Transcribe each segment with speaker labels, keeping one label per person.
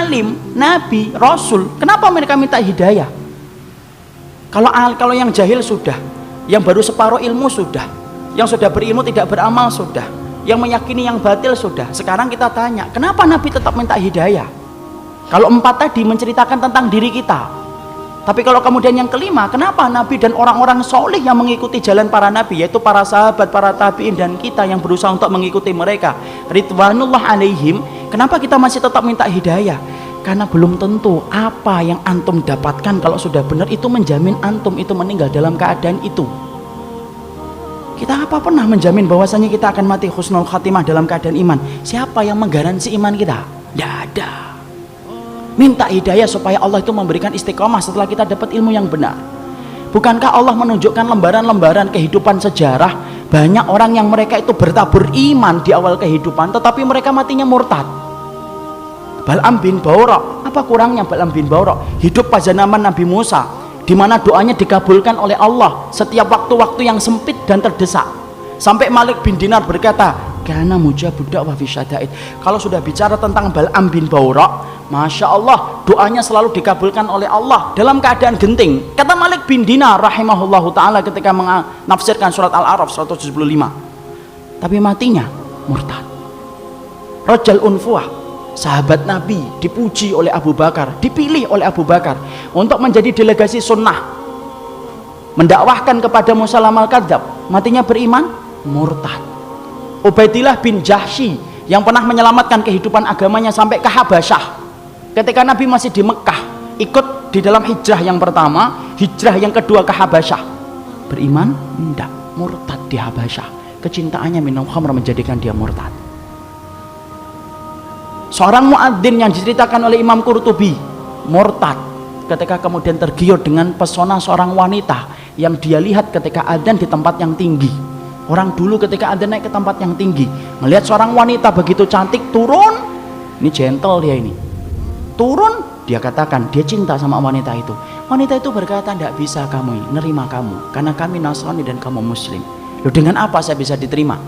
Speaker 1: alim, nabi, rasul, kenapa mereka minta hidayah? Kalau yang jahil sudah, yang baru separuh ilmu sudah, yang sudah berilmu tidak beramal sudah, yang meyakini yang batil sudah. Sekarang kita tanya, kenapa nabi tetap minta hidayah? Kalau 4 tadi menceritakan tentang diri kita, tapi kalau kemudian yang kelima, kenapa Nabi dan orang-orang soleh yang mengikuti jalan para Nabi, yaitu para sahabat, para tabi'in, dan kita yang berusaha untuk mengikuti mereka, ridwanullah alaihim, kenapa kita masih tetap minta hidayah? Karena belum tentu apa yang antum dapatkan kalau sudah benar itu menjamin antum itu meninggal dalam keadaan itu. Kita apa pernah menjamin bahwasanya kita akan mati husnul khatimah dalam keadaan iman? Siapa yang menggaransi iman kita? Tidak ada. Minta hidayah supaya Allah itu memberikan istiqomah setelah kita dapat ilmu yang benar. Bukankah Allah menunjukkan lembaran-lembaran kehidupan sejarah, banyak orang yang mereka itu bertabur iman di awal kehidupan tetapi mereka matinya murtad. Bal'am bin Ba'ura, apa kurangnya Bal'am bin Ba'ura? Hidup pada zaman Nabi Musa, di mana doanya dikabulkan oleh Allah setiap waktu-waktu yang sempit dan terdesak. Sampai Malik bin Dinar berkata, "Kana mujabud da'wah fi syada'id." Kalau sudah bicara tentang Bal'am bin Ba'ura, Masya Allah, doanya selalu dikabulkan oleh Allah dalam keadaan genting. Kata Malik bin Dinar rahimahullahu ta'ala ketika menafsirkan surat Al-A'raf 175, tapi matinya murtad. Rajal Unfuah, sahabat Nabi, dipuji oleh Abu Bakar, dipilih oleh Abu Bakar untuk menjadi delegasi sunnah, mendakwahkan kepada Musailamah al-Kadzdzab, matinya beriman, murtad. Ubaidillah bin Jahsy yang pernah menyelamatkan kehidupan agamanya sampai ke Habasyah ketika Nabi masih di Mekah, ikut di dalam hijrah yang pertama, hijrah yang kedua ke Habasyah, beriman? Tidak, murtad di Habasyah. Kecintaannya minum khamr menjadikan dia murtad. Seorang muadzin yang diceritakan oleh Imam Qurtubi murtad ketika kemudian tergiur dengan pesona seorang wanita yang dia lihat ketika adzan di tempat yang tinggi. Orang dulu ketika adzan naik ke tempat yang tinggi, melihat seorang wanita begitu cantik turun, ini gentle dia ini, turun, dia katakan dia cinta sama wanita itu. Wanita itu berkata, tidak bisa kamu nerima kamu karena kami Nasrani dan kamu Muslim. Loh, dengan apa saya bisa diterima?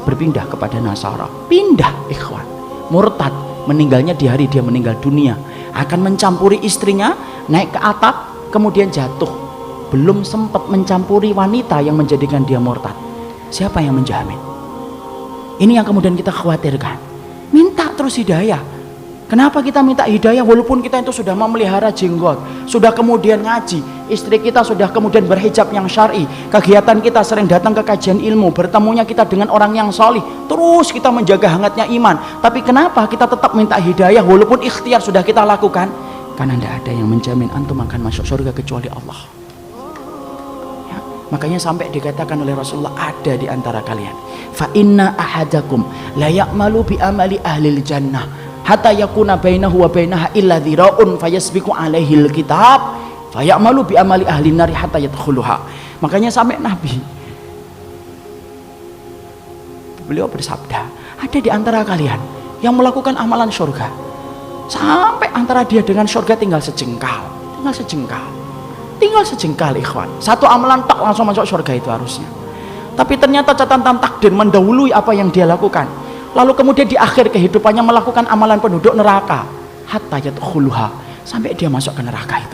Speaker 1: Berpindah kepada Nasara. Pindah, ikhwan. Murtad, meninggalnya di hari dia meninggal dunia, akan mencampuri istrinya, naik ke atap, kemudian jatuh. Belum sempat mencampuri wanita yang menjadikan dia murtad. Siapa yang menjamin? Ini yang kemudian kita khawatirkan. Minta terus hidayah. Kenapa kita minta hidayah walaupun kita itu sudah memelihara jenggot, sudah kemudian ngaji, istri kita sudah kemudian berhijab yang syar'i, kegiatan kita sering datang ke kajian ilmu, bertemunya kita dengan orang yang salih, terus kita menjaga hangatnya iman. Tapi kenapa kita tetap minta hidayah walaupun ikhtiar sudah kita lakukan? Karena tidak ada yang menjamin antum akan masuk surga kecuali Allah. Ya, makanya sampai dikatakan oleh Rasulullah, ada di antara kalian, fa inna ahadakum la ya'malu bi amali ahlil jannah hatta yakuna bainahu wa bainaha illa dhira'un fayasbiqu alaihi alkitab fayamalu bi amali ahli nari hatta yadkhuluha. Makanya sampai Nabi beliau bersabda, ada di antara kalian yang melakukan amalan surga sampai antara dia dengan surga tinggal sejengkal, tinggal sejengkal ikhwan. Satu amalan tak langsung masuk surga itu harusnya, tapi ternyata catatan takdir mendahului apa yang dia lakukan. Lalu kemudian di akhir kehidupannya melakukan amalan penduduk neraka hatta yadkhuluha, sampai dia masuk ke neraka itu.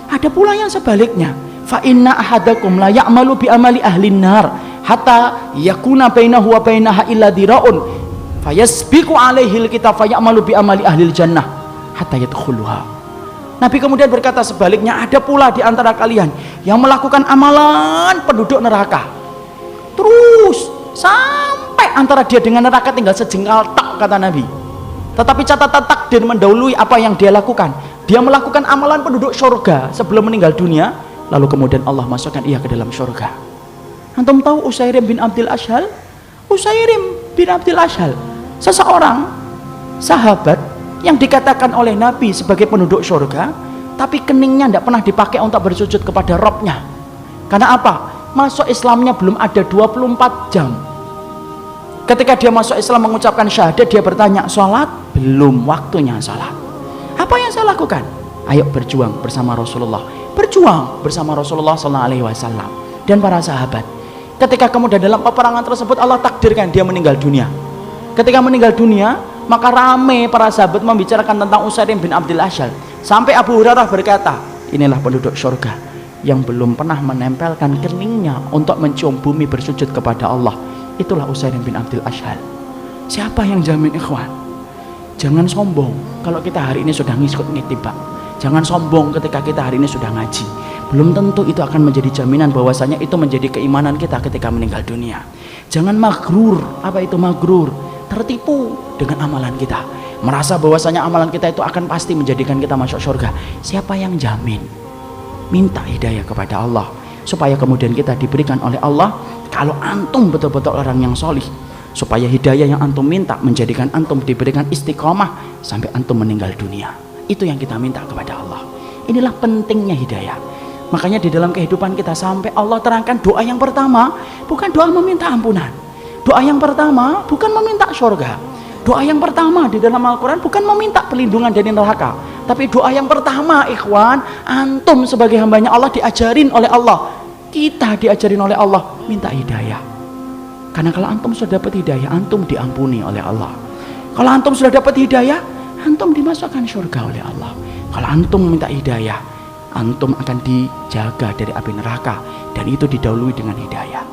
Speaker 1: Ada pula yang sebaliknya, fa inna ahadakum la ya'malu bi amali ahli nar hatta yakuna bainahu wa bainaha illa dhira'un fayasbiqu alaihi alkitab fayamalu bi amali ahli jannah hatta yadkhuluha. Nabi kemudian berkata sebaliknya, ada pula di antara kalian yang melakukan amalan penduduk neraka terus sampai antara dia dengan neraka tinggal sejengkal tak, kata Nabi. Tetapi catatan takdir mendahului apa yang dia lakukan. Dia melakukan amalan penduduk surga sebelum meninggal dunia, lalu kemudian Allah masukkan ia ke dalam surga. Antum tahu Usairim bin Abdul Ashhal? Usairim bin Abdul Ashhal, seseorang sahabat yang dikatakan oleh Nabi sebagai penduduk surga, tapi keningnya tidak pernah dipakai untuk bersujud kepada Robnya. Karena apa? Masuk Islamnya belum ada 24 jam. Ketika dia masuk Islam mengucapkan syahadat, dia bertanya, sholat? Belum waktunya sholat. Apa yang saya lakukan? Ayo berjuang bersama Rasulullah. Berjuang bersama Rasulullah SAW dan para sahabat. Ketika kemudian dalam peperangan tersebut Allah takdirkan dia meninggal dunia. Ketika meninggal dunia, Maka rame para sahabat membicarakan tentang Usair bin Abdul Ashhal, sampai Abu Hurairah berkata, inilah penduduk surga yang belum pernah menempelkan keningnya untuk mencium bumi bersujud kepada Allah. Itulah Usair bin Abdul Ashhal. Siapa yang jamin, ikhwan? Jangan sombong kalau kita hari ini sudah ngikut ngitibak. Jangan sombong ketika kita hari ini sudah ngaji. Belum tentu itu akan menjadi jaminan bahwasanya itu menjadi keimanan kita ketika meninggal dunia. Jangan magrur. Apa itu magrur? Tertipu dengan amalan kita, merasa bahwasanya amalan kita itu akan pasti menjadikan kita masuk surga. Siapa yang jamin? Minta hidayah kepada Allah supaya kemudian kita diberikan oleh Allah. Kalau antum betul-betul orang yang solih, supaya hidayah yang antum minta menjadikan antum diberikan istiqomah sampai antum meninggal dunia. Itu yang kita minta kepada Allah. Inilah pentingnya hidayah. Makanya di dalam kehidupan kita sampai Allah terangkan doa yang pertama bukan doa meminta ampunan. Doa yang pertama bukan meminta surga. Doa yang pertama di dalam Al-Quran bukan meminta perlindungan dari neraka. Tapi doa yang pertama, ikhwan, antum sebagai hambanya Allah diajarin oleh Allah. Kita diajarin oleh Allah minta hidayah. Karena kalau antum sudah dapat hidayah, antum diampuni oleh Allah. Kalau antum sudah dapat hidayah, antum dimasukkan surga oleh Allah. Kalau antum minta hidayah, antum akan dijaga dari api neraka. Dan itu didahului dengan hidayah.